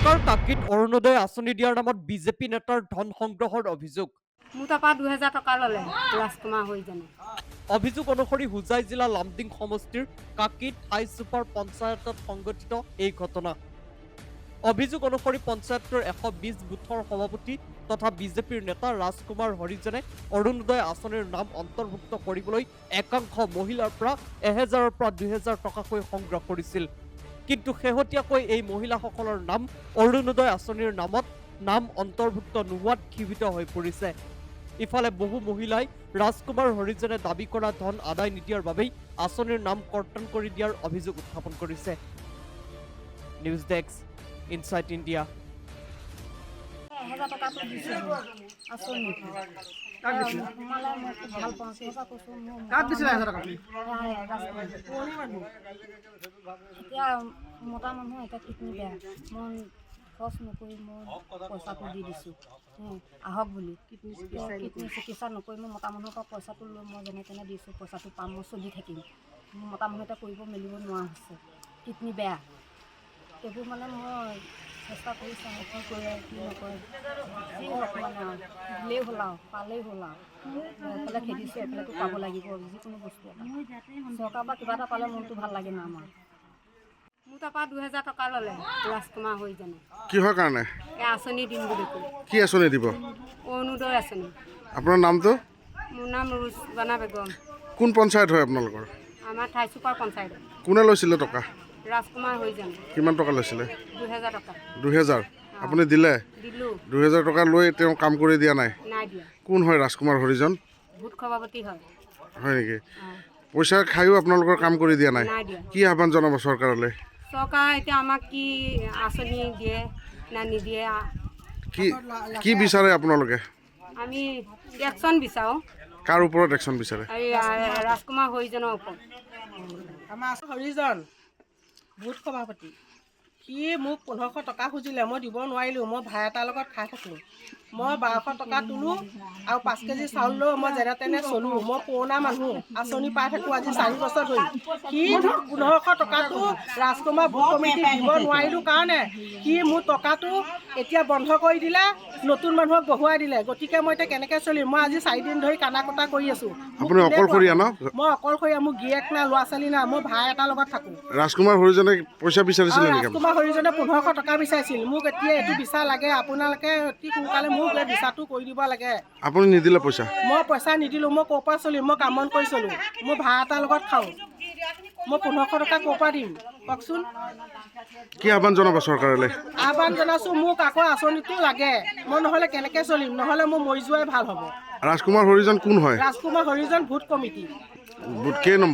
নগাঁৱৰ কাকিত অৰুণোদয় আঁচনি দিয়াৰ নামত বিজেপি নেতাৰ ধন সংগ্ৰহৰ অভিযোগ। মোৰ তাৰপৰা 2000 টকা ল'লে ৰাজকুমাৰ হৰিজনে। অভিযোগ অনুসৰি হোজাই জিলা লামডিং সমষ্টিৰ কাকিত হাই ছুপাৰ পঞ্চায়তত সংঘটিত এই ঘটনা। অভিযোগ অনুসৰি পঞ্চায়তটোৰ 120 বুথৰ সভাপতি তথা বিজেপিৰ নেতা ৰাজকুমাৰ হৰিজনে অৰুণোদয় আঁচনিৰ নাম অন্তৰ্ভুক্ত কৰিবলৈ একাংশ মহিলাৰ পৰা 1000ৰ পৰা 2000 টকাকৈ সংগ্ৰহ কৰিছিল। কিন্তু শেহতীয়াকৈ এই মহিলাসকলৰ নাম অৰুণোদয় আঁচনিৰ নামত নাম অন্তৰ্ভুক্ত নোহোৱাত ক্ষোভিত হৈ পৰিছে। ইফালে বহু মহিলাই ৰাজকুমাৰ হৰিজনে দাবী কৰা ধন আদায় নিদিয়াৰ বাবেই আঁচনিৰ নাম কৰ্তন কৰি দিয়াৰ অভিযোগ উত্থাপন কৰিছে। News desk, insight India. 1000 টকাটো দিছে আঁচনি। কাক দিছিলে 1000 টকা? এতিয়া মতা মানুহ এটা কিডনি বেয়া, মই খৰচ নকৰি মই পইচাটো দি দিছোঁ আহক বুলি। কিডনি চিকিৎসা নকৰি মই মতা মানুহৰ পৰা পইচাটো লৈ মই যেনে তেনে দিছোঁ, পইচাটো পাম, মই চলি থাকিম। মোৰ মতা মানুহ এটা কৰিব মেলিব নোৱাৰা হৈছে, কিডনি বেয়া। এইবোৰ মানে মই চেষ্টা কৰি চাওঁ, কি কৰে কি নকৰে, যি হওক মানে আৰু দিলেই হ'ল আৰু পালেই হ'ল আৰু। এফালে খেদিছোঁ এফালেতো পাব লাগিব, যিকোনো বস্তু এটা চৰকাৰৰ পৰা কিবা এটা পালে মনটো ভাল লাগে না আমাৰ। মোৰ তাৰপৰা 2000 টকা ল'লে ৰাজকুমাৰ হৰিজনে। কিহৰ কাৰণে? এই আঁচনি দিম বুলি কৈ। কি আঁচনি দিব? অৰুণোদয় আঁচনি। আপোনাৰ নামটো? মোৰ নাম ৰুজবানা বেগম। কোন পঞ্চায়ত হয় আপোনালোকৰ? আমাৰ ঠাই ছুপাৰ পঞ্চায়ত। কোনে লৈছিলে টকা? ৰাজকুমাৰ হৰিজনে। কিমান টকা লৈছিলে? 2000 টকা। 2000? আপুনি দিলে? দিলোঁ। 2000 টকা লৈ তেওঁ কাম কৰি দিয়া নাই? নাই দিয়া। কোন হয় ৰাজকুমাৰ হৰিজন? ভোট সভাপতি হয়। হয় নেকি? পইচা খায়ো আপোনালোকৰ কাম কৰি দিয়া নাই? নাই দিয়া। কি আহ্বান জনাব চৰকাৰলৈ? চৰকাৰে এতিয়া আমাক কি আঁচনি দিয়ে না নিদিয়ে, কি বিচাৰে আপোনালোকে? আমি একশ্যন বিচাৰোঁ। কাৰ ওপৰত একশ্যন বিচাৰে? এই ৰাজকুমাৰ হৰিজনৰ ওপৰত। আমাৰ হৰিজন ভোট সভাপতি, সি মোক 1500 টকা খুজিলে, মই দিব নোৱাৰিলোঁ। মই ভাই এটাৰ লগত খাই থাকোঁ। মই 1200 টকা তোলোঁ আৰু 5 কেজি চাউল লৈ মই যেনে তেনে চলোঁ। মই পুৰণা মানুহ, আঁচনি পাই থাকোঁ আজি 4 বছৰ ধৰি। সি 1500 টকাটো ৰাজকুমাৰ ভোট কমিটিক দিব নোৱাৰিলোঁ কাৰণে সি মোৰ টকাটো এতিয়া বন্ধ কৰি দিলে, নতুন মানুহক বহুৱাই দিলে। গতিকে মই এতিয়া কেনেকৈ চলিম? মই আজি 4 দিন ধৰি কানা কটা কৰি আছোঁ। আপুনি অকলশৰীয়া ন? মই অকলশৰীয়া, মোৰ গিৰিয়েক নাই, ল'ৰা ছোৱালী নাই, মই ভাই এটাৰ লগত থাকোঁ। ৰাজকুমাৰ হৰিজনে পইচা বিচাৰিছিলে নেকি? ৰাজকুমাৰ হৰিজনে 1500 টকা বিচাৰিছিল। মোক এতিয়া এইটো বিচাৰ লাগে, আপোনালোকে অতি সোনকালে মোক এই বিচাৰটো কৰি দিব লাগে। আপুনি নিদিলে পইচা? মই পইচা নিদিলোঁ। মই ক'ৰ পৰা চলিম? মই কাম বন কৰি চলোঁ। মই ভাড়া এটাৰ লগত খাওঁ। মই 1500 টকা ক'ৰ পৰা দিম কওকচোন? কি আহ্বান জনাব চৰকাৰলৈ? আহ্বান জনাইছোঁ, মোক আকৌ আঁচনিটো লাগে। মই নহ'লে কেনেকৈ চলিম? নহ'লে মই মৰি যোৱাই ভাল হ'ব। ৰাজকুমাৰ হৰিজন কোন হয়? ৰাজকুমাৰ হৰিজন ভোট কমিটি। বুট কেই নম্বৰ?